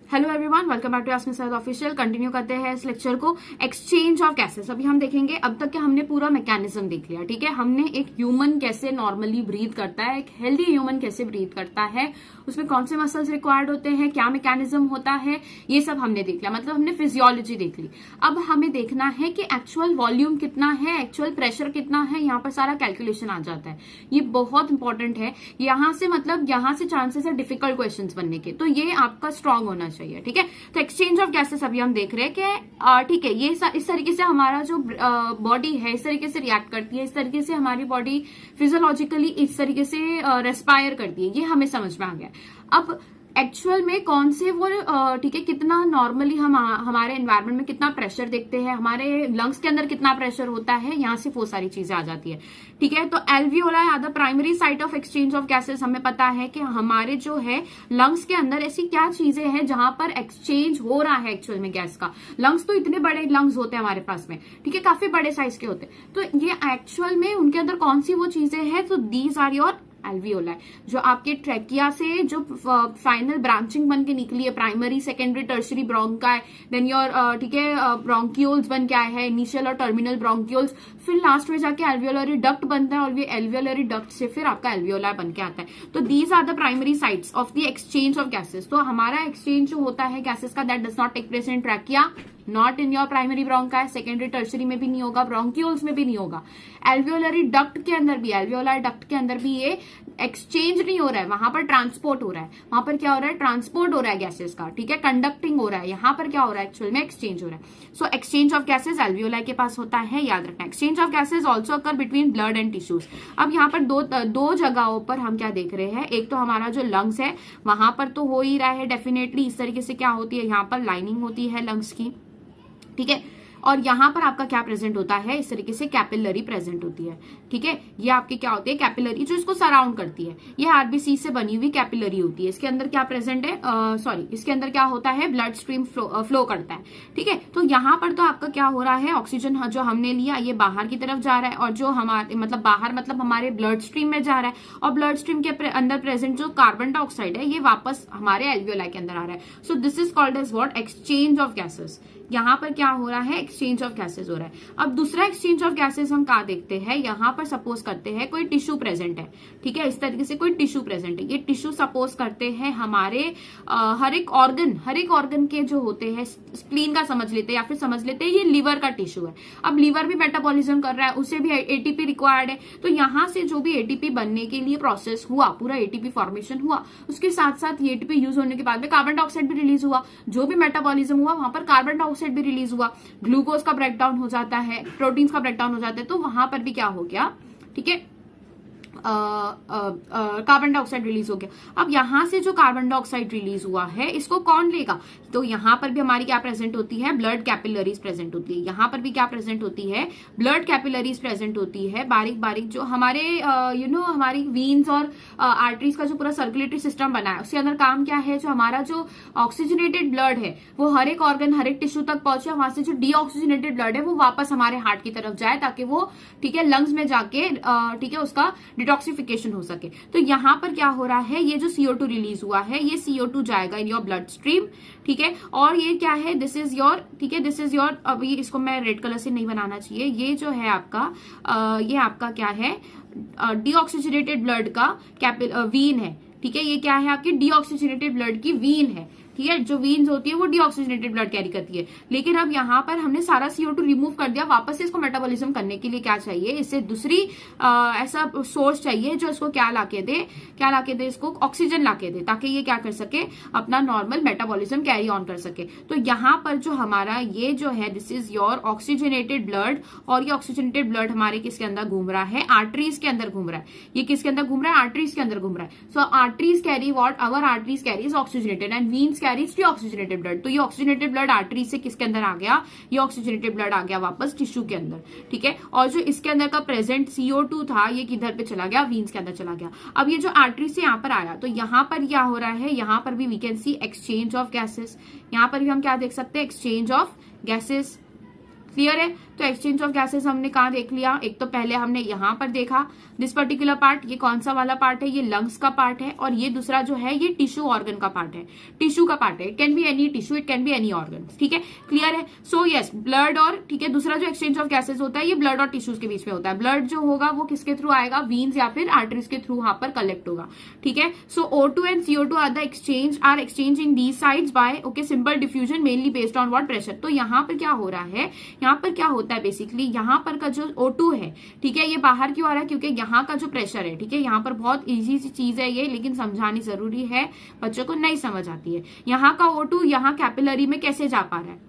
Hello everyone, welcome back to ask me Syed official. Continue करते हैं इस लेक्चर को, एक्सचेंज ऑफ गैसेस। अभी हम देखेंगे, अब तक के हमने पूरा मैकेनिज्म देख लिया, ठीक है। हमने एक ह्यूमन कैसे नॉर्मली ब्रीथ करता है, एक हेल्दी ह्यूमन कैसे ब्रीथ करता है, उसमें कौन से मसल्स रिक्वायर्ड होते हैं, क्या मैकेनिज्म होता है, ये सब हमने देख लिया। मतलब हमने फिजियोलॉजी देख ली। अब हमें देखना है कि एक्चुअल वॉल्यूम कितना है, एक्चुअल प्रेशर कितना है, यहाँ पर सारा कैलकुलेशन आ जाता है। ये बहुत इंपॉर्टेंट है। यहाँ से मतलब यहाँ से चांसेस है डिफिकल्ट क्वेश्चन बनने के, तो ये आपका स्ट्रांग होना चाहिए, ठीक है। तो एक्सचेंज ऑफ गैसेस अभी हम देख रहे हैं कि ठीक है, ये इस तरीके से हमारा जो बॉडी है इस तरीके से रिएक्ट करती है, इस तरीके से हमारी बॉडी फिजियोलॉजिकली इस तरीके से रेस्पायर करती है, ये हमें समझ में आ गया। अब एक्चुअल में कौन से वो ठीक है, कितना नॉर्मली हम हमारे एनवायरनमेंट में कितना प्रेशर देखते हैं, हमारे लंग्स के अंदर कितना प्रेशर होता है, यहाँ से वो सारी चीजें आ जाती है, ठीक है। तो एल्वियोला या the primary site of exchange of gases, हमें पता है कि हमारे जो है लंग्स के अंदर ऐसी क्या चीजें हैं जहां पर एक्सचेंज हो रहा है एक्चुअल में गैस का। लंग्स तो इतने बड़े लंग्स होते हैं हमारे पास में, ठीक है, काफी बड़े साइज के होते हैं। तो ये एक्चुअल में उनके अंदर कौन सी वो चीजें हैं, तो दीज आर योर एल्वियोलाई, जो आपके ट्रैकिया से जो फाइनल ब्रांचिंग बन के निकली है, primary secondary tertiary bronchi, then your ठीक है ब्रोंक्यूल्स बन के आए हैं, इनिशियल और टर्मिनल ब्रोंक्यूल्स, फिर लास्ट में जाके एल्वियोलरी डक्ट बनता है, और ये एल्वियोलरी डक्ट से फिर आपका एल्वियोलाई बन के आता है। तो these are the primary sites of the exchange of gases. तो हमारा एक्सचेंज जो होता है गैसेस का, that does not take place in trachea, not in your primary bronchi, secondary tertiary में भी नहीं होगा, ब्रोंक्यूल्स में भी नहीं होगा, एल्वियोलरी डक्ट के अंदर भी, एल्वियोलाई डक्ट के अंदर भी ये एक्सचेंज नहीं हो रहा है, वहां पर ट्रांसपोर्ट हो रहा है। वहां पर क्या हो रहा है, ट्रांसपोर्ट हो रहा है गैसेस का, ठीक है, कंडक्टिंग हो रहा है। यहाँ पर क्या हो रहा है, एक्चुअल में एक्सचेंज हो रहा है। So exchange of gases alveoli के पास होता है, याद रखना। Exchange of gases also occur between blood and tissues. अब यहाँ पर दो जगहों पर हम क्या देख रहे हैं, एक तो हमारा जो लंग्स है वहां पर तो हो ही रहा है डेफिनेटली। इस तरीके से क्या होती है, यहाँ पर लाइनिंग होती है लंग्स की, ठीक है, और यहां पर आपका क्या प्रेजेंट होता है, इस तरीके से कैपिलरी प्रेजेंट होती है, ठीक है। ये आपकी क्या होती है, कैपिलरी, जो इसको सराउंड करती है। ये आरबीसी से बनी हुई कैपिलरी होती है। इसके अंदर क्या प्रेजेंट है, इसके अंदर क्या होता है, ब्लड स्ट्रीम फ्लो करता है, ठीक है। तो यहाँ पर तो आपका क्या हो रहा है, ऑक्सीजन जो हमने लिया ये बाहर की तरफ जा रहा है, और जो हमारे मतलब बाहर मतलब हमारे ब्लड स्ट्रीम में जा रहा है, और ब्लड स्ट्रीम के अंदर प्रेजेंट जो कार्बन डाइऑक्साइड है ये वापस हमारे एल्वियोलाई के अंदर आ रहा है। So this is called as what, exchange of gases. यहाँ पर क्या हो रहा है, एक्सचेंज ऑफ गैसेस हो रहा है। अब दूसरा एक्सचेंज ऑफ गैसेस हम कहा देखते हैं, यहाँ पर सपोज करते हैं कोई टिश्यू प्रेजेंट है, ठीक है, इस तरीके से कोई टिश्यू प्रेजेंट है। ये टिश्यू सपोज करते हैं हमारे हर एक ऑर्गन के जो होते हैं, स्प्लीन का समझ लेते हैं, या फिर समझ लेते हैं ये लीवर का टिश्यू है। अब लीवर भी मेटाबॉलिज्म कर रहा है, उसे भी एटीपी रिक्वायर्ड है। तो यहाँ से जो भी एटीपी बनने के लिए प्रोसेस हुआ, पूरा एटीपी फॉर्मेशन हुआ, उसके साथ साथ ये एटीपी यूज होने के बाद में कार्बन डाइऑक्साइड भी रिलीज हुआ। जो भी मेटाबॉलिज्म हुआ वहां पर कार्बन डाइऑक्साइड भी रिलीज हुआ, ग्लूकोज का ब्रेकडाउन हो जाता है, प्रोटीन्स का ब्रेकडाउन हो जाता है, तो वहां पर भी क्या हो गया, ठीक है, कार्बन डाइऑक्साइड रिलीज हो गया। अब यहां से जो कार्बन डाइऑक्साइड रिलीज हुआ है इसको कौन लेगा, तो यहां पर भी हमारी क्या प्रेजेंट होती है, ब्लड कैपिलरीज प्रेजेंट होती है। यहां पर भी क्या प्रेजेंट होती है, ब्लड कैपिलरीज प्रेजेंट होती है, बारीक बारीक जो हमारे हमारी वीन्स और आर्टरीज का जो पूरा सर्कुलेटरी सिस्टम बना है, उसके अंदर काम क्या है, जो हमारा जो ऑक्सीजनेटेड ब्लड है वो हर एक ऑर्गन हर एक टिश्यू तक पहुंचे, वहां से जो डीऑक्सीजनेटेड ब्लड है वो वापस हमारे हार्ट की तरफ जाए, ताकि वो ठीक है लंग्स में जाके ठीक है उसका डिटॉक्सिफिकेशन हो सके। तो यहां पर क्या हो रहा है, ये जो CO2 रिलीज हुआ है, ये CO2 जाएगा इन योर ब्लड स्ट्रीम, ठीक है। और ये क्या है, दिस इज योर, ठीक है, दिस इज योर, अभी इसको मैं रेड कलर से नहीं बनाना चाहिए, ये जो है आपका ये आपका क्या है, डीऑक्सीजनेटेड ब्लड का वीन है, ठीक है। ये क्या है, आपकी डीऑक्सीजनेटेड ब्लड की वीन है, ठीक है। जो वीन्स होती है वो डीऑक्सीजनेटेड ब्लड कैरी करती है। लेकिन अब यहाँ पर हमने सारा CO2 रिमूव कर दिया, वापस से इसको मेटाबॉलिज्म करने के लिए क्या चाहिए, इससे दूसरी ऐसा सोर्स चाहिए जो इसको क्या लाके दे, इसको ऑक्सीजन लाके दे, ताकि ये क्या कर सके, अपना नॉर्मल मेटाबॉलिज्म कैरी ऑन कर सके। तो यहाँ पर जो हमारा ये जो है, this is your oxygenated blood, और ये ऑक्सीजनेटेड ब्लड हमारे किसके अंदर घूम रहा है, आर्टरीज के अंदर घूम रहा है। ये किसके अंदर घूम रहा है, आर्टरीज के अंदर घूम रहा है। So arteries carry what, our arteries carries oxygenated and veins carries deoxygenated blood. तो ये ऑक्सीजनेटेड ब्लड आर्टरी से किसके अंदर आ गया, ये ऑक्सीजनेटेड ब्लड आ गया वापस टिश्यू के अंदर, ठीक है। और जो इसके अंदर का प्रेजेंट CO2 था ये किधर पे चला गया, वीन्स के अंदर चला गया। अब ये जो आर्टरी से यहाँ पर आया, तो यहाँ पर क्या हो रहा है, यहाँ पर भी we can see exchange of gases. यहाँ पर भी हम क्या देख सकते हैं, एक्सचेंज ऑफ गैसेस, क्लियर है। तो एक्सचेंज ऑफ गैसेस हमने कहाँ देख लिया, एक तो पहले हमने यहाँ पर देखा दिस पर्टिकुलर पार्ट, ये कौन सा वाला पार्ट है, ये लंग्स का पार्ट है, और ये दूसरा जो है ये टिश्यू ऑर्गन का पार्ट है, टिश्यू का पार्ट है, it can be any tissue, it can be any organ, ठीक है, क्लियर है। सो यस, ब्लड और, ठीक है, दूसरा जो एक्सचेंज ऑफ गैसेस होता है ये ब्लड और टिश्यूज के बीच में होता है। ब्लड जो होगा वो किसके थ्रू आएगा, वीन्स या फिर आर्टरीज के थ्रू वहां पर कलेक्ट होगा, ठीक है। So O2 and CO2 are the exchange in these sides by okay simple diffusion mainly based on what pressure. तो यहाँ पर क्या हो रहा है, यहाँ पर क्या होता है बेसिकली, यहाँ पर का जो O2 है, ठीक है, ये बाहर क्यों आ रहा है, क्योंकि यहाँ का जो प्रेशर है, ठीक है, यहाँ पर बहुत इजी सी चीज है ये, लेकिन समझानी जरूरी है, बच्चों को नहीं समझ आती है। यहाँ का O2 यहाँ कैपिलरी में कैसे जा पा रहा है,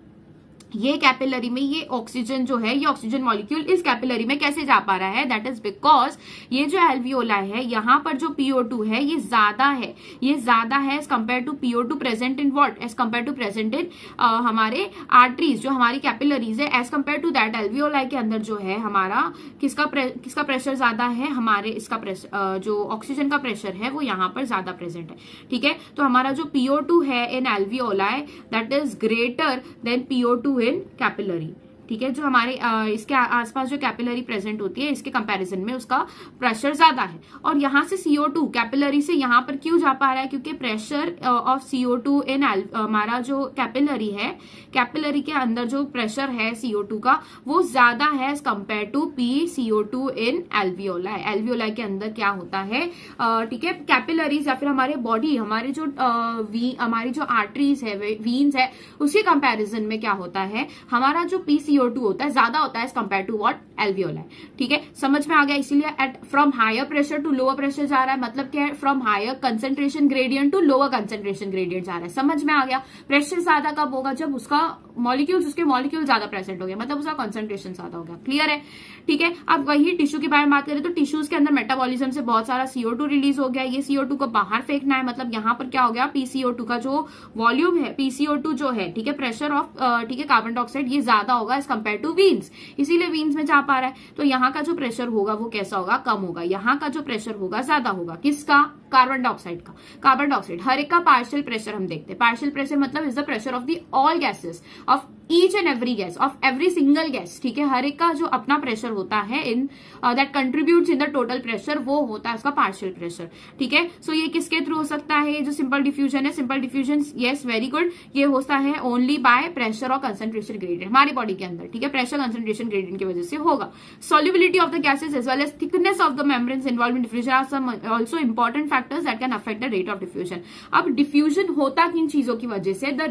ये कैपिलरी में ये ऑक्सीजन जो है, ये ऑक्सीजन मॉलिक्यूल इस कैपिलरी में कैसे जा पा रहा है, दैट इज बिकॉज ये जो एल्वियोलाई है, यहाँ पर जो PO2 है ये ज्यादा है, ये ज्यादा है as compare to PO2 present in what, as compare to present in हमारे आर्टरीज, जो हमारी कैपिलरीज है, as compare to that alveoli के अंदर जो है हमारा किसका प्रेशर ज्यादा है, हमारे इसका प्रेशर जो ऑक्सीजन का प्रेशर है वो यहाँ पर ज्यादा प्रेजेंट है, ठीक है। तो हमारा जो PO2 है in alveoli that is greater than PO2 in capillary, ठीक है, जो हमारे इसके आसपास जो कैपिलरी प्रेजेंट होती है इसके कंपैरिजन में उसका प्रेशर ज्यादा है। और यहाँ से CO2 कैपिलरी से यहाँ पर क्यों जा पा रहा है, क्योंकि प्रेशर ऑफ CO2 इन हमारा जो कैपिलरी है, कैपिलरी के अंदर जो प्रेशर है CO2 का वो ज्यादा है as compare to PCO2 in alveoli. Alveoli के अंदर क्या होता है, ठीक है, कैपिलरीज या फिर हमारे बॉडी, हमारे जो हमारी जो आर्टरीज है, वीन्स है, उसी कंपैरिजन में क्या होता है, हमारा जो PCO2 होता है ज्यादा होता है as compare to what alveoli, ठीक है, समझ में आ गया। इसीलिए at from higher pressure to lower pressure जा रहा है, मतलब क्या है, from higher concentration gradient to lower concentration gradient जा रहा है, समझ में आ गया। प्रेशर ज्यादा कब होगा, जब उसका उसके मॉलिक्यूल ज्यादा प्रेजेंट हो गया, मतलब उसका कंसंट्रेशन ज्यादा हो गया, क्लियर है, ठीक है। अब वही टिश्यू के बारे में बात करें तो टिश्यूज के अंदर मेटाबॉलिज्म से बहुत सारा CO2 रिलीज हो गया, ये CO2 को बाहर फेंकना है, मतलब यहाँ पर क्या हो गया, PCO2 का जो वॉल्यूम है, PCO2 जो है, ठीक है, प्रेशर ऑफ, ठीक है, कार्बन डाइऑक्साइड ये ज्यादा होगा एज कंपेयर टू वीन्स, इसीलिए वीन्स में जा पा रहा है। तो यहाँ का जो प्रेशर होगा वो कैसा होगा, कम होगा, यहाँ का जो प्रेशर होगा ज्यादा होगा, किसका, कार्बन डाइऑक्साइड का। कार्बन डाइऑक्साइड हर एक का पार्शियल प्रेशर हम देखते हैं, पार्शियल प्रेशर मतलब is the pressure of the all gases of each and every gas, of every single gas, ठीक है, हर एक का जो अपना प्रेशर होता है in that contributes in the total pressure, वो होता है इसका पार्शियल प्रेशर, ठीक है। सो ये किसके थ्रू हो सकता है, ये जो सिंपल डिफ्यूजन है, simple diffusion, yes very good, ये होता है ओनली बाय प्रेशर और कंसंट्रेशन ग्रेडियंट हमारी बॉडी के अंदर, ठीक है, प्रेशर कंसंट्रेशन ग्रेडियंट की वजह से होगा। Solubility of the gases as well as thickness of the membranes involve in diffusion are some also important factors that can affect the rate of diffusion. अब डिफ्यूजन होता किन चीजों की वजह से, the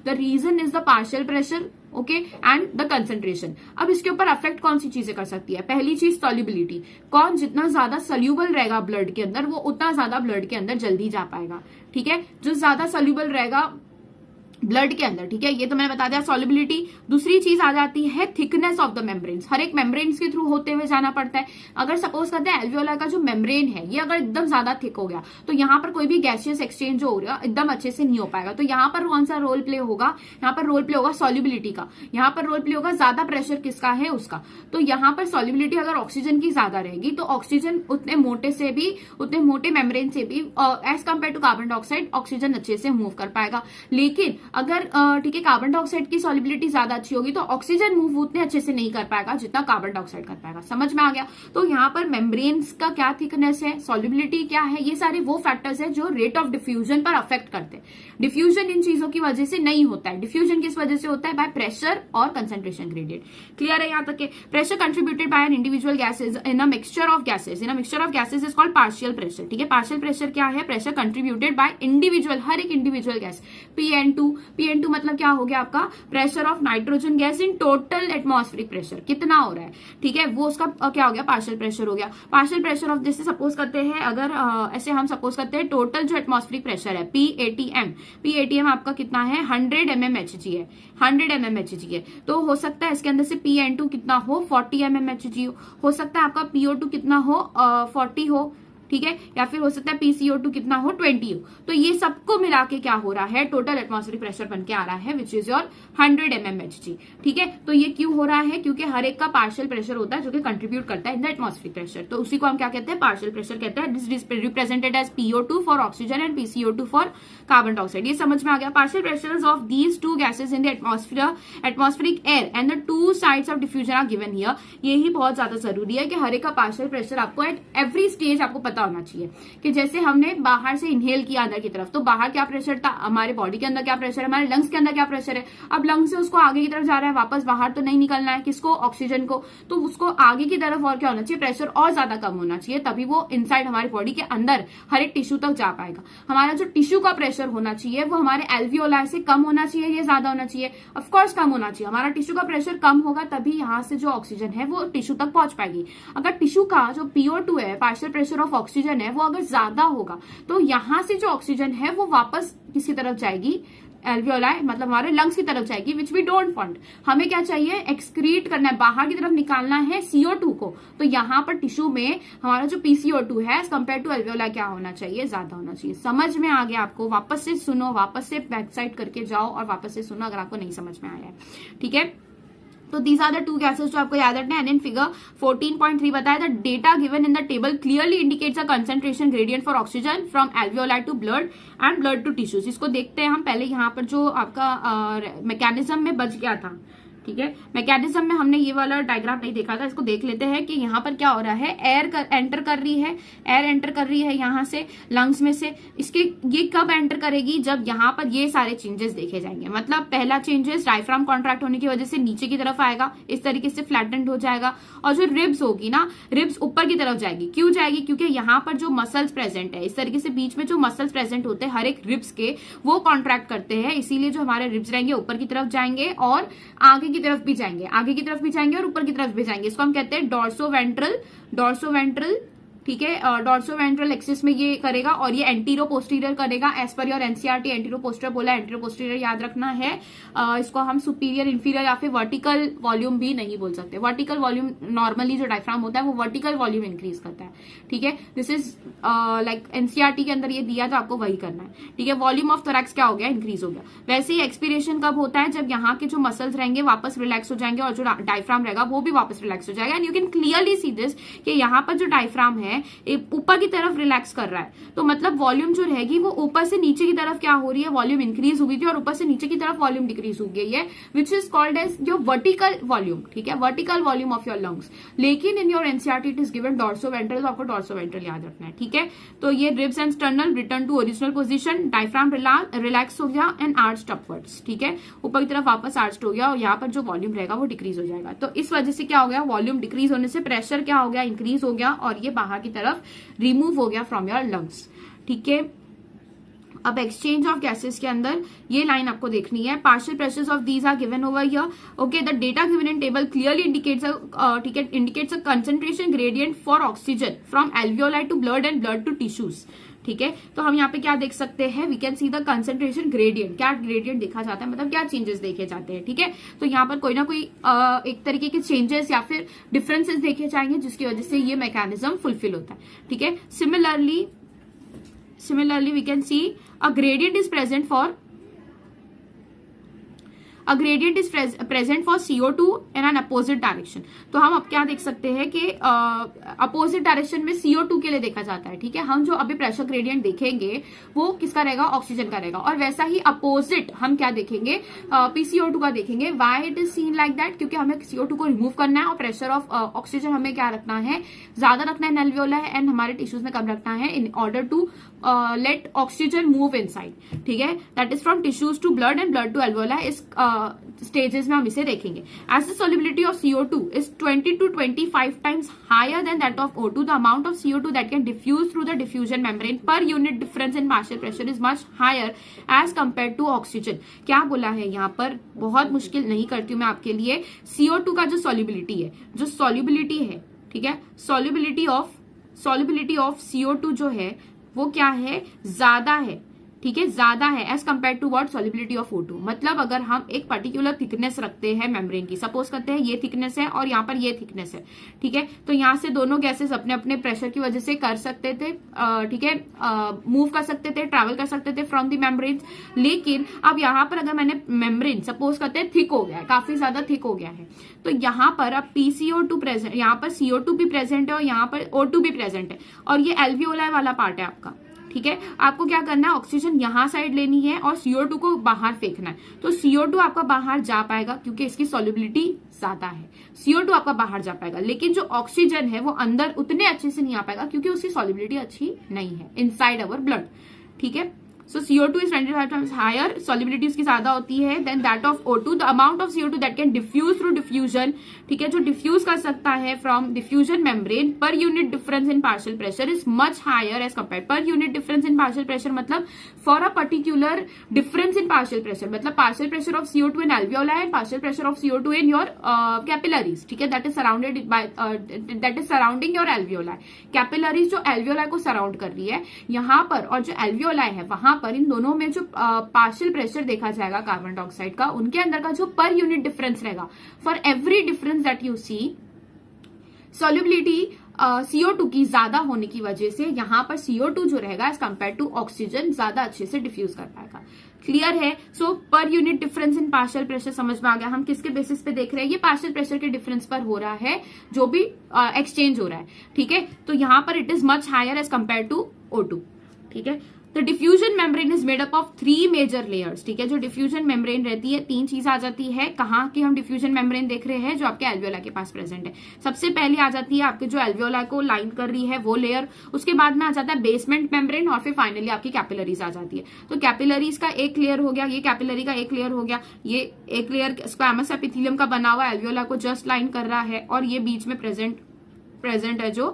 reason is the partial pressure, okay, and the concentration. अब इसके ऊपर अफेक्ट कौन सी चीजें कर सकती है, पहली चीज सॉल्युबिलिटी, कौन जितना ज्यादा सोल्यूबल रहेगा ब्लड के अंदर वो उतना ज्यादा ब्लड के अंदर जल्दी जा पाएगा, ठीक है, जो ज्यादा सोल्यूबल रहेगा ब्लड के अंदर, ठीक है, ये तो मैंने बता दिया सॉल्युबिलिटी। दूसरी चीज आ जाती है थिकनेस ऑफ द मेम्ब्रेन्स, हर एक मेम्ब्रेन्स के थ्रू होते हुए जाना पड़ता है। अगर सपोज करते हैं एल्वियोलाई का जो मेम्ब्रेन है ये अगर एकदम ज्यादा थिक हो गया तो यहाँ पर कोई भी गैसियस एक्सचेंज जो हो रहा है एकदम अच्छे से नहीं हो पाएगा। तो यहाँ पर कौन सा रोल प्ले होगा, यहाँ पर रोल प्ले होगा सॉल्युबिलिटी का, यहाँ पर रोल प्ले होगा ज्यादा प्रेशर किसका है उसका। तो यहाँ पर सॉल्युबिलिटी अगर ऑक्सीजन की ज्यादा रहेगी तो ऑक्सीजन उतने मोटे मेम्ब्रेन से भी as compare to carbon dioxide oxygen अच्छे से मूव कर पाएगा। लेकिन अगर ठीक है कार्बन डाइऑक्साइड की सॉल्युबिलिटी ज्यादा अच्छी होगी तो ऑक्सीजन मूव उतने अच्छे से नहीं कर पाएगा जितना कार्बन डाइऑक्साइड कर पाएगा। समझ में आ गया। तो यहाँ पर मेम्ब्रेन्स का क्या थिकनेस है, सॉल्युबिलिटी क्या है, ये सारे वो फैक्टर्स है जो रेट ऑफ डिफ्यूजन पर अफेक्ट करते हैं। डिफ्यूजन इन चीजों की वजह से नहीं होता है, डिफ्यूजन किस वजह से होता है, बाय प्रेशर और कंसंट्रेशन ग्रेडियंट। क्लियर है यहाँ तक के। Pressure contributed bye an individual gases in a mixture of gases is called partial pressure. ठीक है, पार्शियल प्रेशर क्या है, प्रेशर कंट्रीब्यूटेड बाय इंडिविजुअल, हर एक इंडिविजुअल गैस। PN2 मतलब क्या हो गया आपका, pressure of nitrogen gas in total atmospheric pressure कितना हो रहा है, ठीक है, वो उसका क्या हो गया, पार्शियल प्रेशर हो गया। पार्शियल प्रेशर ऑफ, जैसे सपोज करते हैं अगर ऐसे हम सपोज करते हैं टोटल जो एटमॉस्फेरिक प्रेशर है PATM आपका कितना है, 100 mmHg है, 100 mmHg है। तो हो सकता है इसके अंदर से PN2 कितना हो, 40 mmHg हो सकता है आपका PO2 कितना हो, 40 हो, ठीक है, या फिर हो सकता है PCO2 कितना हो 20 हो। तो ये सबको मिला के क्या हो रहा है, टोटल एटमॉस्फेरिक प्रेशर बन के आ रहा है विच इज योर 100 mmHg। ठीक है, तो ये क्यों हो रहा है, क्योंकि हर एक का पार्शियल प्रेशर होता है जो कि कंट्रीब्यूट करता है इन द एटमॉस्फेरिक प्रेशर। तो उसी को हम क्या कहते हैं, पार्शियल प्रेशर कहते हैं। This is represented as PO2 for oxygen and PCO2 for carbon dioxide. ये समझ में आ गया। Partial pressures of these two gases in the atmospheric air and the two sides of diffusion are given here. यही बहुत ज्यादा जरूरी है कि हर एक का पार्शियल प्रेशर आपको एट एवरी स्टेज आपको पता होना चाहिए। कि जैसे हमने बाहर से इनहेल किया अंदर की तरफ, तो बाहर क्या प्रेशर था, हमारे बॉडी के अंदर क्या प्रेशर है, हमारे लंग्स के अंदर क्या प्रेशर है। अब लंग्स से उसको आगे की तरफ जा रहा है, वापस बाहर तो नहीं निकलना है, किसको, ऑक्सीजन को। तो उसको आगे की तरफ और क्या होना चाहिए, प्रेशर और ज्यादा कम होना चाहिए, तभी वो इनसाइड हमारी बॉडी के अंदर हर एक टिश्यू तक जा पाएगा। हमारा जो टिश्यू का प्रेशर होना चाहिए वो हमारे एल्वियोलाई से कम होना चाहिए, ये ज्यादा होना चाहिए, ऑफकोर्स कम होना चाहिए। हमारा टिश्यू का प्रेशर कम होगा तभी यहाँ से जो ऑक्सीजन है वो टिश्यू तक पहुंच पाएगी। अगर टिश्यू का जो PO2 है, पार्शियल प्रेशर ऑफ ऑक्सीजन है, वो अगर ज्यादा होगा तो यहां से जो ऑक्सीजन है वो वापस किसकी तरफ जाएगी, एल्वियोलाई, मतलब हमारे लंग्स की तरफ जाएगी, विच वी डोंट वांट। हमें क्या चाहिए, एक्सक्रीट करना है, बाहर की तरफ निकालना है CO2 को। तो यहाँ पर टिश्यू में हमारा जो PCO2 है एज कंपेयर टू एल्वियोलाई क्या होना चाहिए, ज्यादा होना चाहिए। समझ में आ गया आपको? वापस से सुनो, वापस से बैक साइड करके जाओ और वापस से सुनो अगर आपको नहीं समझ में आया है। ठीक है, तो these are the two gases जो आपको याद रखना है। एंड इन फिगर 14.3 बताया, the data given in the table clearly indicates the concentration gradient for oxygen from alveoli to blood and blood to tissues. इसको देखते हैं हम पहले। यहाँ पर जो आपका मैकेनिज्म में बच गया था, ठीक है, मैकेनिज्म में हमने ये वाला डायग्राम नहीं देखा था, इसको देख लेते हैं कि यहाँ पर क्या हो रहा है। एयर एंटर कर रही है यहाँ से लंग्स में से। इसके ये कब एंटर करेगी, जब यहाँ पर ये सारे चेंजेस देखे जाएंगे। मतलब पहला चेंजेस डायफ्राम कॉन्ट्रैक्ट होने की वजह से नीचे की तरफ आएगा, इस तरीके से फ्लैटेंड हो जाएगा। और जो रिब्स होगी ना, रिब्स ऊपर की तरफ जाएगी। क्यों जाएगी, क्योंकि यहाँ पर जो मसल्स प्रेजेंट है, इस तरीके से बीच में जो मसल्स प्रेजेंट होते हैं हर एक रिब्स के, वो कॉन्ट्रैक्ट करते हैं, इसीलिए जो हमारे रिब्स रहेंगे ऊपर की तरफ जाएंगे और आगे की तरफ भी जाएंगे, आगे की तरफ भी जाएंगे और ऊपर की तरफ भी जाएंगे। इसको हम कहते हैं डॉर्सोवेंट्रल, ठीक है, डॉर्सोवेंट्रल एक्सिस में ये करेगा और ये एंटीरो पोस्टीरियर करेगा। As per your NCERT antero posterior बोला, एंटीरो पोस्टीरियर याद रखना है। इसको हम सुपीरियर, इंफीरियर या फिर वर्टिकल वॉल्यूम भी नहीं बोल सकते। वर्टिकल वॉल्यूम नॉर्मली जो डायफ्राम होता है वो वर्टिकल वॉल्यूम इंक्रीज करता है। ठीक है, दिस इज लाइक एनसीईआरटी के अंदर ये दिया तो आपको वही करना है। ठीक है, वॉल्यूम ऑफ थोरैक्स क्या हो गया, इंक्रीज हो गया। वैसे ही एक्सपीरेशन कब होता है, जब यहाँ के जो मसल्स रहेंगे वापस रिलैक्स हो जाएंगे और जो डायफ्राम रहेगा वो भी वापस रिलैक्स हो जाएगा। And you can clearly see this कि यहाँ पर जो डायफ्राम है ऊपर की तरफ रिलैक्स कर रहा है, तो मतलब वॉल्यूम जो रहेगी वो ऊपर से नीचे की तरफ क्या हो रही है, वॉल्यूम इंक्रीज हो गई थी और ऊपर से नीचे की तरफ वॉल्यूम डिक्रीज हो गई है, which is called as your vertical volume. ठीक है, vertical volume of your lungs. लेकिन in your NCERT it is given dorsoventral, तो आपको डॉर्सोवेंट्रल याद रखना है। ठीक है, तो ये ribs and sternal return to original position, diaphragm relax हो गया एंड आर्च्ड अपवर्ड्स। ठीक है, ऊपर की तरफ वापस आर्च्ड हो गया और यहाँ पर जो वॉल्यूम रहेगा वो डिक्रीज हो जाएगा। तो इस वजह से क्या हो गया, वॉल्यूम डिक्रीज होने से प्रेशर क्या हो गया, इंक्रीज हो गया और ये बाहर की तरफ रिमूव हो गया फ्रॉम योर लंग्स। ठीक है, अब एक्सचेंज ऑफ गैसेस के अंदर ये लाइन आपको देखनी है। Partial pressures of these are given over here. Okay, the data given in table clearly indicates a concentration gradient for oxygen from alveoli to blood and blood to tissues. ठीक है, तो हम यहाँ पे क्या देख सकते हैं, we can see the concentration gradient. क्या ग्रेडियंट देखा जाता है, मतलब क्या चेंजेस देखे जाते हैं। ठीक है, तो यहाँ पर कोई ना कोई एक तरीके के चेंजेस या फिर डिफरेंसेस देखे जाएंगे जिसकी वजह से ये मैकेनिज्म फुलफिल होता है। ठीक है, similarly we can see a gradient is present for CO2 in an opposite direction। तो हम अब क्या देख सकते हैं कि अपोजिट डायरेक्शन में CO2 के लिए देखा जाता है। ठीक है, हम जो अभी प्रेशर ग्रेडियंट देखेंगे वो किसका रहेगा, ऑक्सीजन का रहेगा। और वैसा ही अपोजिट हम क्या देखेंगे, PCO2 का देखेंगे। Why it is seen like that, क्योंकि हमें CO2 को रिमूव करना है और प्रेशर ऑफ ऑक्सीजन हमें क्या रखना है, ज्यादा रखना है एल्वियोलाई एंड हमारे टिश्यूज में कम रखना है, in order to let oxygen move inside. ठीक है, that is from tissues to blood and blood to alveoli. इस स्टेजेस में हम इसे देखेंगे। As the solubility of CO2 is 20 to 25 times higher than that of O2, the amount of CO2 that can diffuse through the diffusion membrane per unit difference in partial pressure is much higher as compared to oxygen। क्या बोला है यहाँ पर, बहुत मुश्किल नहीं करती हूँ मैं आपके लिए। CO2 का जो सॉल्युबिलिटी है, ठीक है, सॉल्युबिलिटी ऑफ CO2 जो है वो क्या है, ज्यादा है। ठीक है, ज्यादा है as compare to what solubility of O2। मतलब अगर हम एक पर्टिकुलर थिकनेस रखते हैं मेम्ब्रेन की, सपोज करते हैं ये थिकनेस है और यहाँ पर ये थिकनेस है, ठीक है, तो यहाँ से दोनों गैसेस अपने अपने प्रेशर की वजह से कर सकते थे, ठीक है, मूव कर सकते थे, ट्रैवल कर सकते थे फ्रॉम दी मेम्ब्रेन। लेकिन अब यहाँ पर अगर मैंने मेम्ब्रेन सपोज करते हैं थिक हो गया है, काफी ज्यादा थिक हो गया है, तो यहाँ पर अब PCO2 प्रेजेंट, यहाँ पर CO2 भी प्रेजेंट है और यहाँ पर O2 भी प्रेजेंट है, और ये एल्वियोलाई वाला पार्ट है आपका, ठीक है। आपको क्या करना है, ऑक्सीजन यहाँ साइड लेनी है और CO2 को बाहर फेंकना है। तो CO2 आपका बाहर जा पाएगा क्योंकि इसकी सॉल्युबिलिटी ज्यादा है, CO2 आपका बाहर जा पाएगा, लेकिन जो ऑक्सीजन है वो अंदर उतने अच्छे से नहीं आ पाएगा क्योंकि उसकी सॉल्युबिलिटी अच्छी नहीं है इनसाइड अवर ब्लड, ठीक है। So CO2 is 25 times higher, solubility उसकी ज्यादा होती है than that of O2. The amount of CO2 that can diffuse through diffusion, ठीक है, जो डिफ्यूज कर सकता है from diffusion membrane per unit difference in partial pressure is much higher as compare. Per unit difference in partial pressure मतलब for a particular difference in partial pressure, मतलब partial pressure of CO2 in alveoli and partial pressure of CO2 in your capillaries, ठीक है, that is surrounded by that is surrounding your alveoli. Capillaries जो alveoli को surround कर रही है यहाँ पर, और जो एल्वियोलाई है वहां पर, इन दोनों में जो पार्शियल प्रेशर देखा जाएगा कार्बन डाइऑक्साइड का, उनके अंदर का जो पर यूनिट डिफरेंस रहेगा, for every difference that you see, solubility CO2 की ज्यादा होने की वजह से यहाँ पर CO2 जो रहेगा एज कंपेयर टू ऑक्सीजन ज्यादा अच्छे से डिफ्यूज कर पाएगा। क्लियर है? So per unit difference in partial pressure समझ में आ गया। हम किसके बेसिस पे देख रहे हैं, ये पार्शियल प्रेशर के डिफरेंस पर हो रहा है जो भी एक्सचेंज हो रहा है, ठीक है। तो यहाँ पर it is much higher as compare to O2, ठीक है। तो diffusion membrane is made up of 3 major layers, ठीक है। जो डिफ्यूजन मेम्ब्रेन रहती है 3 चीज आ जाती है। कहाँ की हम डिफ्यूजन मेम्ब्रेन देख रहे हैं, जो आपके एल्वियोला के पास प्रेजेंट है। सबसे पहले आ जाती है आपके जो एल्वियोला को लाइन कर रही है वो लेयर, उसके बाद में आ जाता है बेसमेंट मेम्ब्रेन, और फिर फाइनली आपकी कैपिलरीज आ जाती है। तो कैपिलरीज का एक लेयर हो गया, ये कैपिलरी का एक लेयर हो गया, ये एक लेयर स्क्वैमस एपिथेलियम का बना हुआ एल्वियोला को जस्ट लाइन कर रहा है, और ये बीच में प्रेजेंट है जो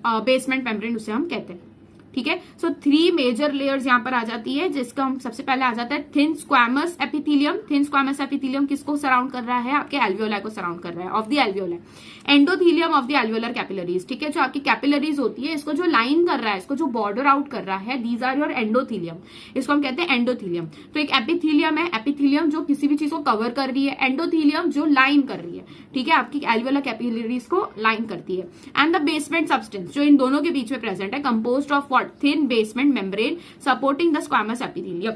बेसमेंट मेम्ब्रेन उसे हम कहते हैं, ठीक है। सो 3 मेजर लेयर्स यहाँ पर आ जाती है, जिसका हम सबसे पहले आ जाता है thin squamous epithelium. Thin squamous epithelium किसको सराउंड कर रहा है, आपके एल्वियोलाई को सराउंड कर रहा है, of the alveoli. Endothelium of the alveolar capillaries, ठीक है। जो आपकी कैपिलरीज होती है, इसको जो लाइन कर रहा है, इसको जो बॉर्डर आउट कर रहा है, दीज आर योर एंडोथीलियम, इसको हम कहते हैं एंडोथीलियम। तो एक एपिथेलियम है, एपिथेलियम जो किसी भी चीज को कवर कर रही है, एंडोथीलियम जो लाइन कर रही है, ठीक है, आपकी एल्वियोलर कैपिलरीज को लाइन करती है। एंड द बेसमेंट सब्सटेंस जो इन दोनों के बीच में प्रेजेंट है, composed of thin basement membrane supporting the squamous epithelium,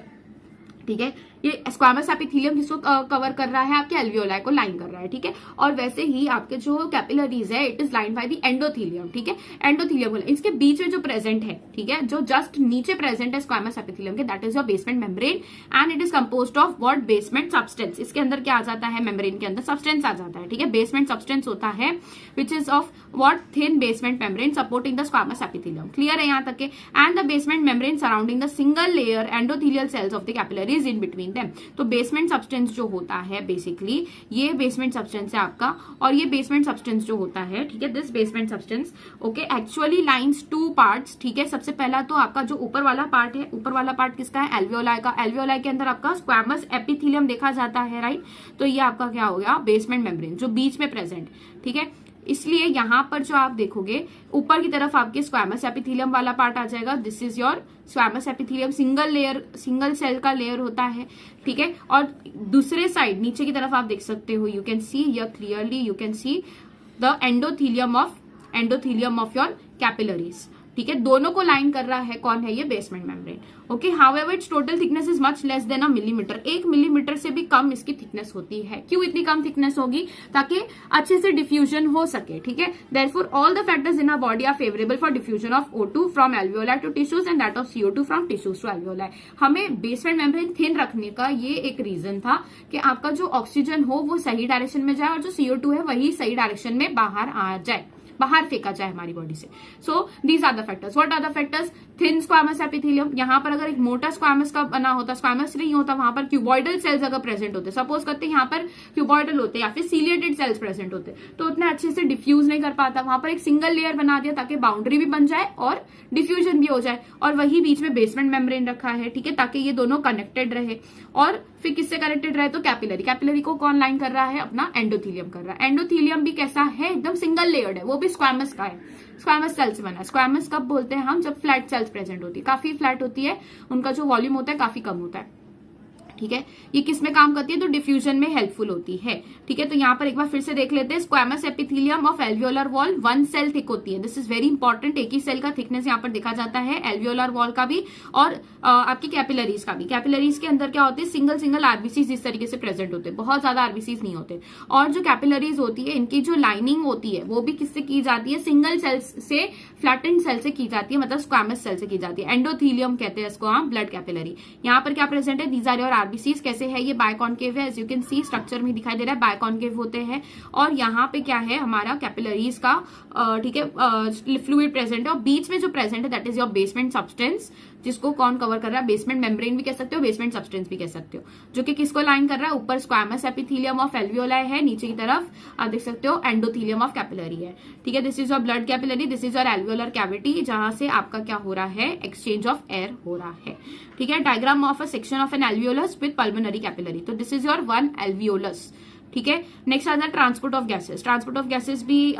ठीक है। ये स्क्वैमस एपिथेलियम जिसको कवर कर रहा है, आपके एल्वियोलाई को लाइन कर रहा है, ठीक है। और वैसे ही आपके जो कैपिलरीज है, it is line by the endothelium, ठीक है। एंडोथीलियम इसके बीच में जो प्रेजेंट है, ठीक है, जो जस्ट नीचे प्रेजेंट है स्क्वैमस एपिथेलियम के, that is your basement membrane and it is composed of what, basement substance. इसके अंदर क्या आ जाता है, मेम्ब्रेन के अंदर सब्सटेंस आ जाता है, ठीक है। बेसमेंट सब्सटेंस होता है which is of what, thin basement membrane supporting the squamous epithelium. Clear है यहाँ तक के? And the basement membrane surrounding the single layer endothelial cells of the capillaries in between them. तो बेसमेंट सब्सटेंस जो होता है, बेसिकली ये basement substance है आपका, और ये बेसमेंट सब्सटेंस जो होता है, ठीक है, this basement substance okay actually lines 2 parts, ठीक है। सबसे पहला तो आपका जो ऊपर वाला पार्ट है, ऊपर वाला पार्ट किसका है, एल्वियोलाई का। एल्वियोलाई के अंदर आपका स्क्वैमस एपिथेलियम देखा जाता है, राइट। तो ये आपका क्या हो गया, बेसमेंट मेम्ब्रेन जो बीच में प्रेजेंट, ठीक है। इसलिए यहां पर जो आप देखोगे ऊपर की तरफ आपके स्क्वैमस एपिथेलियम वाला पार्ट आ जाएगा, this is your squamous epithelium, single layer, single cell का लेयर होता है, ठीक है। और दूसरे साइड नीचे की तरफ आप देख सकते हो, you can see here clearly, you can see the endothelium of your capillaries, ठीक है। दोनों को लाइन कर रहा है कौन है, ये basement membrane, okay. However it's total thickness is much less than a millimetre, 1 millimetre से भी कम इसकी थिकनेस होती है। क्यों इतनी कम थिकनेस होगी, ताकि अच्छे से डिफ्यूजन हो सके, ठीक है। Therefore all the factors in a body are favourable for diffusion of O2 from alveoli to tissues and that of CO2 from tissues to alveoli. हमें बेसमेंट मेम्ब्रेन थिन रखने का ये एक रीजन था कि आपका जो ऑक्सीजन हो वो सही डायरेक्शन में जाए, और जो CO2 है वही सही डायरेक्शन में बाहर आ जाए, बाहर फेंका जाए हमारी बॉडी से। So these are the factors. What are the factors, thin squamous epithelium. यहाँ पर अगर एक मोटा स्क्वैमस का बना होता, स्क्वैमस नहीं होता, वहां पर क्यूबॉइडल सेल्स अगर प्रेजेंट होते, सपोज करते हैं यहाँ पर क्यूबॉइडल होते या फिर सीलिएटेड सेल्स प्रेजेंट होते, तो उतना अच्छे से डिफ्यूज नहीं कर पाता। वहां पर एक सिंगल लेयर बना दिया ताकि बाउंड्री भी बन जाए और डिफ्यूजन भी हो जाए, और वही बीच में बेसमेंट मेम्ब्रेन रखा है, ठीक है, ताकि ये दोनों कनेक्टेड रहे। और फिर किससे कनेक्टेड रहे, तो कैपिलरी। कैपिलरी को कौन लाइन कर रहा है, अपना एंडोथीलियम कर रहा है। एंडोथीलियम भी कैसा है, एकदम सिंगल लेयर्ड है, वो भी स्क्वैमस का है, स्क्वैमस सेल से बना है। स्क्वैमस कब बोलते हैं हम, जब फ्लैट सेल सेल्स प्रेजेंट होती है, काफी फ्लैट होती है, उनका जो वॉल्यूम होता है काफी कम होता है। ठीक है, ये किस में काम करती है, तो डिफ्यूजन में हेल्पफुल होती है। ठीक है, तो यहाँ पर एक बार फिर से देख लेते हैं, squamous epithelium of alveolar wall 1 cell thick होती है। दिस इज वेरी इंपॉर्टेंट, एक ही सेल का थिकनेस यहाँ पर देखा जाता है, एल्वियोलर वॉल का भी और आपकी कैपिलरीज का भी। कैपिलरीज के अंदर क्या होते हैं, सिंगल सिंगल आरबीसीज इस तरीके से प्रेजेंट होते हैं, बहुत ज्यादा आरबीसीज नहीं होते। और जो कैपिलरीज होती है, इनकी जो लाइनिंग होती है वो भी किससे की जाती है, सिंगल सेल्स से, फ्लैटेंड सेल से की जाती है, मतलब स्क्वैमस सेल से की जाती है। एंडोथीलियम कहते हैं इसको हम, ब्लड कैपिलरी। यहाँ पर क्या प्रेजेंट है, दीज आर योर आरबीसीज। कैसे है, ये बायकॉन्केव है, as you can see structure में दिखाई दे रहा है, बायकॉन्केव होते हैं। और यहाँ पे क्या है, हमारा कैपिलरीज का ठीक है फ्लूइड प्रेजेंट है, और बीच में जो प्रेजेंट है that is your basement substance, जिसको कौन कवर कर रहा है, बेसमेंट मेम्ब्रेन भी कह सकते हो, बेसमेंट सब्सटेंस भी कह सकते हो, जो कि किसको लाइन कर रहा है, ऊपर स्क्वैमस एपिथेलियम ऑफ एल्वियोलाई है, नीचे की तरफ आप देख सकते हो एंडोथीलियम ऑफ कैपिलरी है। ठीक है, this is your blood capillary, this is your alveolar cavity, जहां से आपका क्या हो रहा है, एक्सचेंज ऑफ एयर हो रहा है। ठीक है, diagram of a section of an alveolus with pulmonary capillary, तो दिस इज योर 1 एल्वियोलस। ठीक है, नेक्स्ट आता है transport of gases. Transport of gases भी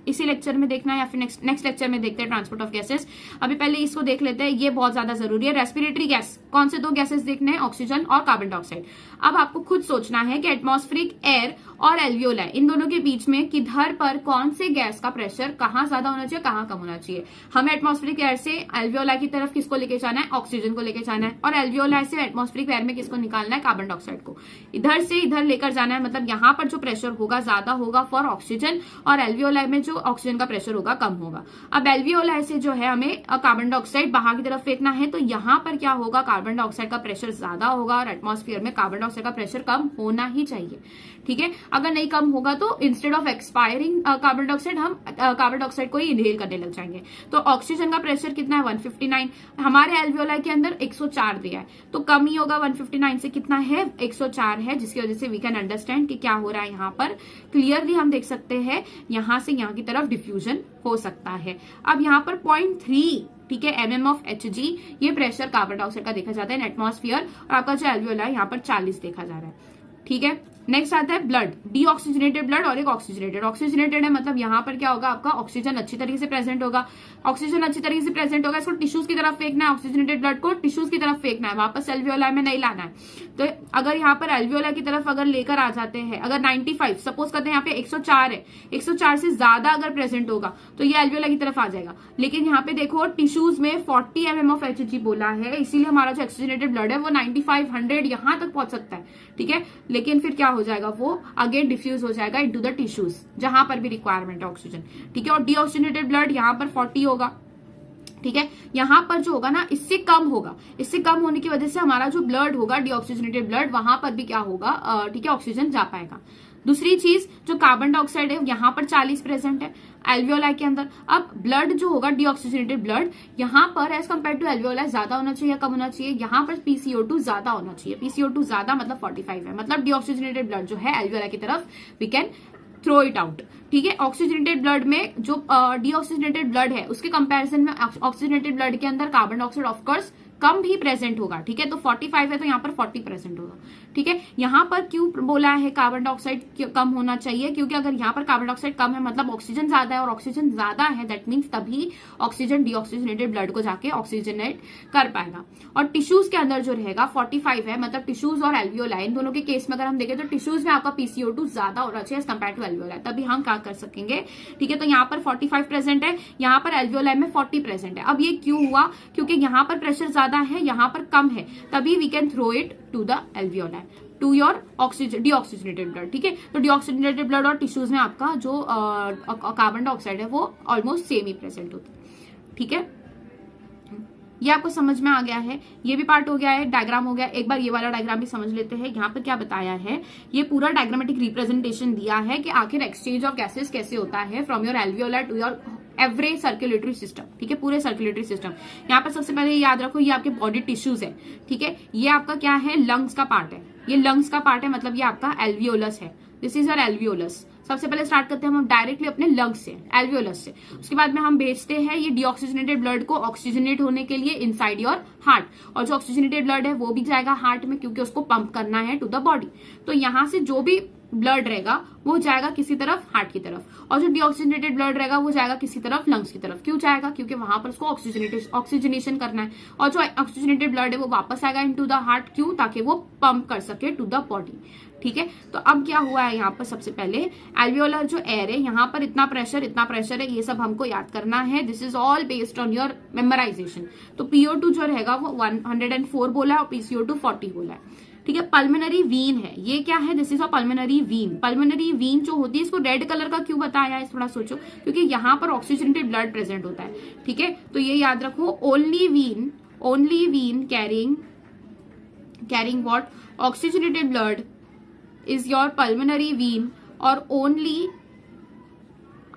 इसी लेक्चर में देखना है या फिर नेक्स्ट लेक्चर में देखते हैं ट्रांसपोर्ट ऑफ गैसेस। अभी पहले इसको देख लेते हैं, ये बहुत ज्यादा जरूरी है। रेस्पिरेटरी गैस, कौन से 2 गैसेस देखने हैं, ऑक्सीजन और कार्बन डाइऑक्साइड। अब आपको खुद सोचना है कि एटमॉस्फेरिक एयर और एल्वियोलाई, इन दोनों के बीच में किधर पर कौन से गैस का प्रेशर कहाँ ज्यादा होना चाहिए, कहाँ कम होना चाहिए। हमें एटमॉस्फेरिक एयर से एल्वियोलाई की तरफ किसको लेके जाना है, ऑक्सीजन को लेके जाना है, और एल्वियोलाई से एटमॉस्फेरिक एयर में किसको निकालना है, कार्बन डाइऑक्साइड को। इधर से इधर लेकर जाना है, मतलब यहाँ पर जो प्रेशर होगा ज्यादा होगा फॉर ऑक्सीजन, और एल्वियोलाई में जो ऑक्सीजन का प्रेशर होगा कम होगा। अब एल्वियोलाई से जो है हमें कार्बन डाइऑक्साइड बाहर की तरफ फेंकना है, तो यहाँ पर क्या होगा, कार्बन डाइऑक्साइड का प्रेशर ज्यादा होगा, और एटमॉस्फेयर में कार्बन डाइऑक्साइड का प्रेशर कम होना ही चाहिए। ठीक है, अगर नहीं कम होगा तो instead of expiring carbon dioxide, हम कार्बन डाइऑक्साइड को ही इनहेल करने लग जाएंगे। तो ऑक्सीजन का प्रेशर कितना है, 159, हमारे एल्वियोलाई के अंदर 104 दिया है, तो कम ही होगा 159 से, कितना है, 104 है, जिसकी वजह से वी कैन अंडरस्टैंड कि क्या हो रहा है। यहाँ पर क्लियरली हम देख सकते हैं, यहाँ से यहाँ की तरफ डिफ्यूजन हो सकता है। अब यहाँ पर 0.3 ठीक है mm ऑफ Hg, ये प्रेशर कार्बन डाइऑक्साइड का देखा जाता है इन एटमॉस्फेयर, और आपका जो एल्वियोलाई यहाँ पर 40 देखा जा रहा है। ठीक है, नेक्स्ट आता है ब्लड, डीऑक्सीजनेटेड ब्लड और एक ऑक्सीजनेटेड। ऑक्सीजनेटेड है मतलब यहाँ पर क्या होगा, आपका ऑक्सीजन अच्छी तरीके से प्रेजेंट होगा, ऑक्सीजन अच्छी तरीके से प्रेजेंट होगा, इसको टिश्यूज की तरफ फेंकना है, ऑक्सीजनेटेड ब्लड को टिश्यूज की तरफ फेंकना है, वापस एल्वियोलाई में नहीं लाना है। तो अगर यहाँ पर एल्वियोलाई की तरफ अगर लेकर आ जाते हैं, अगर 95 सपोज करते हैं, यहाँ पे 104 है, 104 से ज्यादा अगर प्रेजेंट होगा तो ये एल्वियोलाई की तरफ आ जाएगा। लेकिन यहाँ पे देखो टिश्यूज में 40 mm ऑफ Hg बोला है, इसीलिए हमारा जो ऑक्सीजनेटेड ब्लड है वो 95, 100 यहाँ तक पहुंच सकता है। ठीक है, लेकिन फिर क्या हो जाएगा, वो अगेन डिफ्यूज हो जाएगा इनटू द टिश्यूज जहां पर भी रिक्वायरमेंट है ऑक्सीजन। ठीक है, और डीऑक्सीजनेटेड ब्लड यहाँ पर 40 होगा। ठीक है, यहां पर जो होगा ना, इससे कम होगा, इससे कम होने की वजह से हमारा जो ब्लड होगा डीऑक्सीजनेटेड ब्लड, वहां पर भी क्या होगा, ठीक है, ऑक्सीजन जा पाएगा। दूसरी चीज, जो कार्बन डाइऑक्साइड है यहाँ पर 40 प्रेजेंट है एल्वियोलाई के अंदर। अब ब्लड जो होगा डीऑक्सीजनेटेड ब्लड, यहाँ पर एज कम्पेयर टू एल्वियोलाई ज्यादा होना चाहिए, कम होना चाहिए, यहाँ पर PCO2 ज्यादा होना चाहिए। PCO2 ज्यादा मतलब 45 है, मतलब डीऑक्सीजनेटेड ब्लड जो है एल्वियोलाई की तरफ we can throw it out. ठीक है, ऑक्सीजनेटेड ब्लड में जो डीऑक्सीजनेटेड ब्लड है उसके कंपैरिजन में ऑक्सीजनेटेड ब्लड के अंदर कार्बन डाइऑक्साइड ऑफकोर्स कम भी प्रेजेंट होगा। ठीक है, तो 45 है तो यहाँ पर 40 प्रेजेंट होगा। ठीक है, यहाँ पर क्यों बोला है कार्बन डाइऑक्साइड कम होना चाहिए, क्योंकि अगर यहाँ पर कार्बन डाइऑक्साइड कम है मतलब ऑक्सीजन ज्यादा है, और ऑक्सीजन ज्यादा है दैट मीन्स तभी ऑक्सीजन डीऑक्सीजनेटेड ब्लड को जाके ऑक्सीजनेट कर पाएगा। और टिश्यूज के अंदर जो रहेगा 45 है, मतलब टिश्यूज और एल्वियोलाई इन दोनों के केस में अगर हम देखें तो टिश्यूज में आपका PCO2 ज्यादा होना चाहिए एज कम्पेयर टू एल्वियोलाई, तभी हम क्या कर सकेंगे। ठीक है, तो यहाँ पर 45 प्रेजेंट है, यहाँ पर एल्वियोलाई में 40 प्रेजेंट है। अब ये क्यों हुआ, क्योंकि यहाँ पर प्रेशर ज्यादा है, यहाँ पर कम है, तभी we can throw it to the alveoli, to your oxygen deoxygenated blood. ठीक है, तो डीऑक्सीजनेटेड ब्लड और टिश्यूज में आपका जो कार्बन डाइऑक्साइड है वो ऑलमोस्ट सेम ही प्रेजेंट होता है। ठीक है, ये आपको समझ में आ गया है, ये भी पार्ट हो गया है, डायग्राम हो गया। एक बार ये वाला डायग्राम भी समझ लेते हैं। यहाँ पर क्या बताया है, ये पूरा डायग्रामेटिक रिप्रेजेंटेशन दिया है कि आखिर एक्सचेंज ऑफ गैसेस कैसे होता है from your alveoli to your every circulatory system. ठीक है, पूरे सर्कुलेटरी सिस्टम। यहाँ पर सबसे पहले याद रखो, ये आपके बॉडी टिश्यूज है। ठीक है, ये आपका क्या है, लंग्स का पार्ट है, ये लंग्स का पार्ट है, मतलब ये आपका एल्वियोलस है, दिस इज योर एल्वियोलस। सबसे पहले स्टार्ट करते हैं हम डायरेक्टली अपने लंग्स से, एल्वियोलस से। उसके बाद में हम भेजते हैं ये डीऑक्सीजनेटेड ब्लड को ऑक्सीजनेट होने के लिए इनसाइड योर हार्ट, और जो ऑक्सीजनेटेड ब्लड है वो भी जाएगा हार्ट में, क्योंकि उसको पंप करना है टू द बॉडी। तो यहाँ से जो भी ब्लड रहेगा वो जाएगा किसी तरफ, हार्ट की तरफ, और जो डीऑक्सीजनेटेड ब्लड रहेगा वो जाएगा किसी तरफ, लंग्स की तरफ। क्यों जाएगा? क्योंकि वहां पर उसको ऑक्सीजनेशन करना है, और जो ऑक्सीजनेटेड ब्लड है वो वापस आएगा इनटू द हार्ट। क्यों? ताकि वो पंप कर सके टू द बॉडी। ठीक है, तो अब क्या हुआ है यहाँ पर, सबसे पहले एल्वियोलर जो एयर है, यहाँ पर इतना प्रेशर है, ये सब हमको याद करना है। This is all based on your memorisation. तो PO2 जो रहेगा वो 104 बोला है और PCO2 40 बोला है। ठीक है, पल्मोनरी वीन है, ये क्या है? This is a pulmonary Wien. Pulmonary Wien जो होती है, इसको रेड कलर का क्यों बताया है थोड़ा सोचो, क्योंकि यहाँ पर ऑक्सीजनेटेड ब्लड प्रेजेंट होता है। ठीक है, तो ये याद रखो, only vein carrying what? Oxygenated blood is your pulmonary vein, और only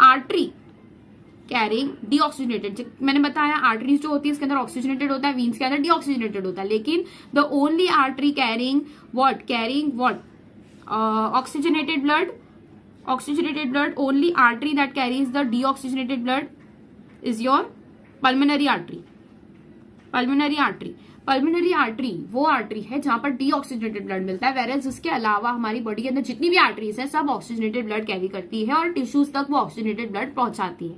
artery carrying deoxygenated। मैंने बताया आर्टरीज जो होती है इसके अंदर ऑक्सीजनेटेड होता है, वीन्स के अंदर डीऑक्सीजनेटेड होता है, लेकिन the only artery carrying what oxygenated blood, only artery that carries the deoxygenated blood is your pulmonary artery. Pulmonary artery वो आर्टरी है जहां पर डीऑक्सीजनेटेड ब्लड मिलता है, वेरेज इसके अलावा हमारी बॉडी के अंदर जितनी भी आर्टरीज है सब ऑक्सीजनेटेड ब्लड कैरी करती है और टिश्यूज तक वो ऑक्सीजनेटेड ब्लड पहुंचाती है।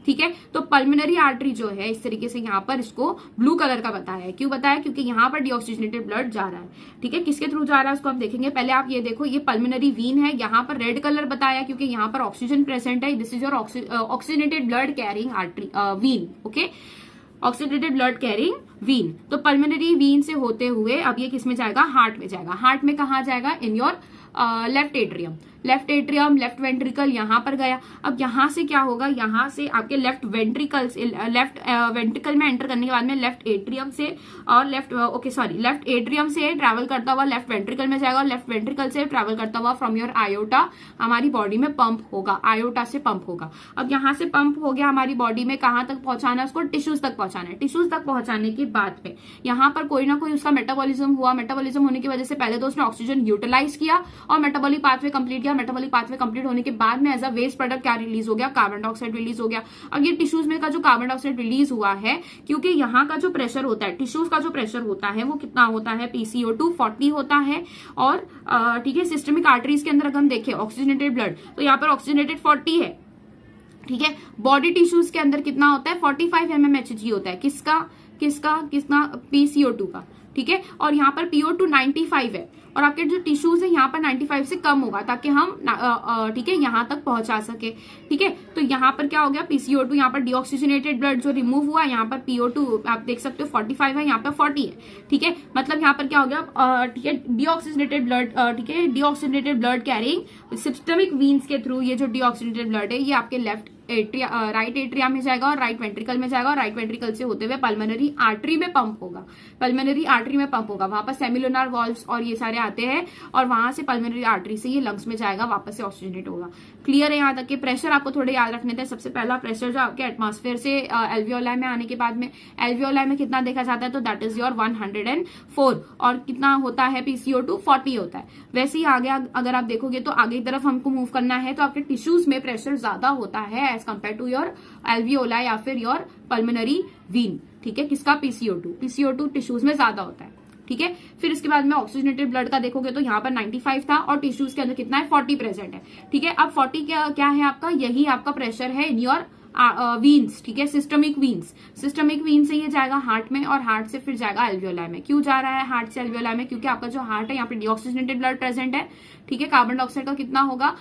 ठीक है, तो पल्मोनरी आर्टरी जो है इस तरीके से यहाँ पर इसको ब्लू कलर का बताया है। क्यों बताया? क्योंकि यहाँ पर डीऑक्सीजनेटेड ब्लड जा रहा है। ठीक है, किसके थ्रू जा रहा है उसको हम देखेंगे। पहले आप ये देखो, ये पल्मोनरी वीन है, यहाँ पर रेड कलर बताया क्योंकि यहाँ पर ऑक्सीजन प्रेजेंट है। This is your oxygenated blood carrying artery vein. Okay, oxygenated blood carrying vein. तो पल्मोनरी वीन से होते हुए अब ये किस में जाएगा? हार्ट में जाएगा। हार्ट में कहा जाएगा? In your left atrium, left ventricle यहाँ पर गया। अब यहाँ से क्या होगा? यहाँ से आपके लेफ्ट वेंट्रिकल में एंटर करने के बाद में लेफ्ट एट्रियम से और लेफ्ट एट्रियम से ट्रैवल करता हुआ लेफ्ट वेंट्रिकल में जाएगा, और लेफ्ट वेंट्रिकल से ट्रैवल करता हुआ फ्रॉम योर आयोटा हमारी बॉडी में पंप होगा, आयोटा से पंप होगा। अब यहाँ से पंप हो गया हमारी बॉडी में, कहाँ तक पहुंचाना है उसको? टिश्यूज तक पहुंचाना है। टिश्यूज तक पहुंचाने के बाद में यहाँ पर कोई ना कोई उसका मेटाबॉलिज्म हुआ। मेटाबॉलिज्म होने की वजह से पहले तो उसने ऑक्सीजन यूटिलाइज किया और मेटाबॉलिक पाथवे कंप्लीट किया। मेटाबॉलिक पाथवे कंप्लीट होने के बाद में एज अ वेस्ट प्रोडक्ट क्या रिलीज हो गया? कार्बन डाइऑक्साइड रिलीज हो गया। अब ये टिश्यूज में का जो कार्बन डाइऑक्साइड रिलीज हुआ है, क्योंकि यहाँ का जो प्रेशर होता है, टिश्यूज का जो प्रेशर होता है वो कितना होता है? PCO2 40 होता है। और ठीक है, सिस्टमिक आर्टरीज के अंदर अगर हम देखें ऑक्सीजनेटेड ब्लड, तो यहाँ पर ऑक्सीजनेटेड 40 है। ठीक है, बॉडी टिश्यूज के अंदर कितना होता है? 45 mmHg होता है। किसका? PCO2 का। ठीक है, और यहाँ पर PO2 95 है, और आपके जो टिश्यूज है यहाँ पर 95 से कम होगा ताकि हम ठीक है यहाँ तक पहुंचा सके। ठीक है, तो यहाँ पर क्या हो गया? PCO2 यहाँ पर डीऑक्सीजनेटेड ब्लड जो रिमूव हुआ, यहाँ पर PO2 आप देख सकते हो 45 है, यहाँ पर 40 है। ठीक है, मतलब यहाँ पर क्या हो गया? ठीक है, डीऑक्सीजनेटेड ब्लड, ठीक है, deoxygenated blood carrying systemic veins के थ्रू ये जो डीऑक्सीजनेटेड ब्लड है ये आपके राइट एट्रिया में जाएगा और राइट वेंट्रिकल में जाएगा, और राइट वेंट्रिकल से होते हुए पल्मोनरी आर्टरी में पंप होगा। वहां पर सेमिलुनर वॉल्व्स और ये सारे आते हैं, और वहां से पल्मोनरी आर्टरी से ये लंग्स में जाएगा, वापस से ऑक्सीजनेट होगा। क्लियर है यहाँ तक के? प्रेशर आपको थोड़े याद रखने थे। सबसे पहला प्रेशर जो आपके एटमॉस्फेयर से एल्वियोलाई में आने के बाद में, एल्वियोलाई में कितना देखा जाता है? तो दैट इज योर 104, और कितना होता है? PCO2 40 होता है। वैसे ही आगे अगर आप देखोगे तो आगे की तरफ हमको मूव करना है, तो आपके टिश्यूज में प्रेशर ज्यादा होता है as compare to your alveoli या फिर योर पल्मोनरी वीन। ठीक है, किसका? PCO2 टिश्यूज में ज्यादा होता है। ठीक है, फिर इसके बाद में ऑक्सीजनेटेड ब्लड का देखोगे तो यहाँ पर 95 था और टिश्यूज के अंदर कितना है? 40 प्रेजेंट है। ठीक है, अब 40 क्या है आपका? यही आपका प्रेशर है इन योर वीन्स। ठीक है, सिस्टमिक वीन से ये जाएगा हार्ट में, और हार्ट से फिर जाएगा एल्वियोलाई में। क्यों जा रहा है हार्ट से एल्वियोलाई में? क्योंकि आपका जो हार्ट है यहाँ पे डीऑक्सीजनेटेड ब्लड प्रेजेंट है। ठीक है, कार्बन डाइऑक्साइड का कितना होगा?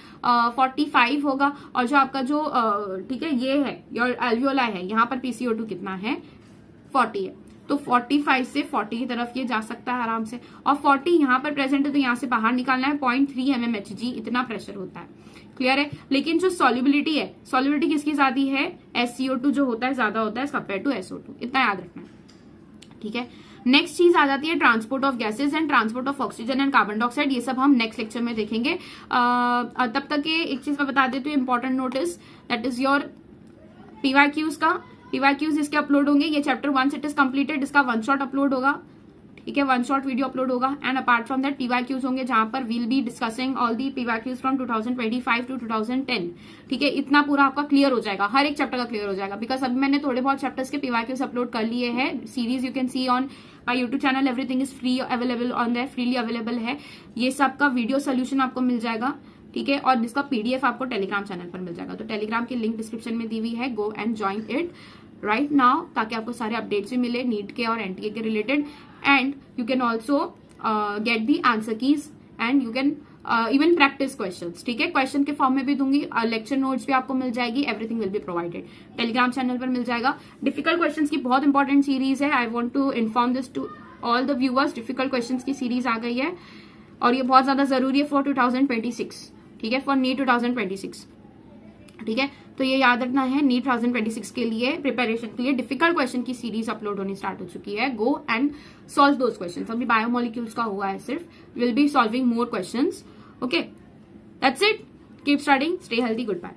45 होगा, और जो आपका जो ठीक है ये है योर एल्वियोलाई है, यहाँ पर PCO2 कितना है? 40 है। तो 45 से 40 की तरफ ये जा सकता है आराम से, और 40 यहाँ पर प्रेजेंट है तो यहाँ से बाहर निकालना है। 0.3 mmHg इतना प्रेशर होता है। क्लियर है? लेकिन जो सॉल्युबिलिटी है, सॉल्युबिलिटी किसकी ज्यादा है? SCO2 जो होता है ज्यादा होता है कंपेयर टू SO2, इतना याद रखना है। ठीक है, नेक्स्ट चीज आ जाती है transport of gases and transport of oxygen and carbon dioxide. ये सब हम नेक्स्ट लेक्चर में देखेंगे। तब तक ये एक चीज मैं बता देती हूँ, important notice, that is your PYQs का। PYQs इसके अपलोड होंगे। ये चैप्टर 1 इट इज कंप्लीटेड, इसका 1 शॉट अपलोड होगा। ठीक है, 1 शॉट वीडियो अपलोड होगा, and apart from that PYQs होंगे जहां पर we'll be discussing all the PYQs from 2025 to 2010। ठीक है, इतना पूरा आपका क्लियर हो जाएगा, हर एक चैप्टर का क्लियर हो जाएगा, बिकॉज अभी मैंने थोड़े बहुत चैप्टर्स के PYQs अपलोड कर लिए हैं। Series you can C on my YouTube channel, everything is free available on that, freely available है। ये सब का वीडियो सोल्यूशन आपको मिल जाएगा। ठीक है, और जिसका पीडीएफ आपको टेलीग्राम चैनल पर मिल जाएगा। तो टेलीग्राम की लिंक डिस्क्रिप्शन में दी हुई है, go and join it right now, ताकि आपको सारे अपडेट्स भी मिले नीट के और एनटीए के related, and you can also get the answer keys and you can even practice questions. ठीक है, क्वेश्चन के फॉर्म में भी दूंगी, लेक्चर नोट्स भी आपको मिल जाएगी, everything will be provided, Telegram channel पर मिल जाएगा। डिफिकल्ट क्वेश्चंस की बहुत इंपॉर्टेंट सीरीज है, I want to inform this to all the viewers, difficult questions की सीरीज आ गई है और ये बहुत ज्यादा जरूरी है फॉर 2026, ठीक है, फॉर नीट 2026। ठीक है, तो ये याद रखना है, नीट 2026 के लिए प्रिपरेशन के लिए डिफिकल्ट क्वेश्चन की सीरीज अपलोड होनी स्टार्ट हो चुकी है। Go and solve those question. अभी बायोमोलिक्यूल्स का हुआ है सिर्फ, will be solving more questions. Okay, that's it, keep studying, stay healthy, good bye.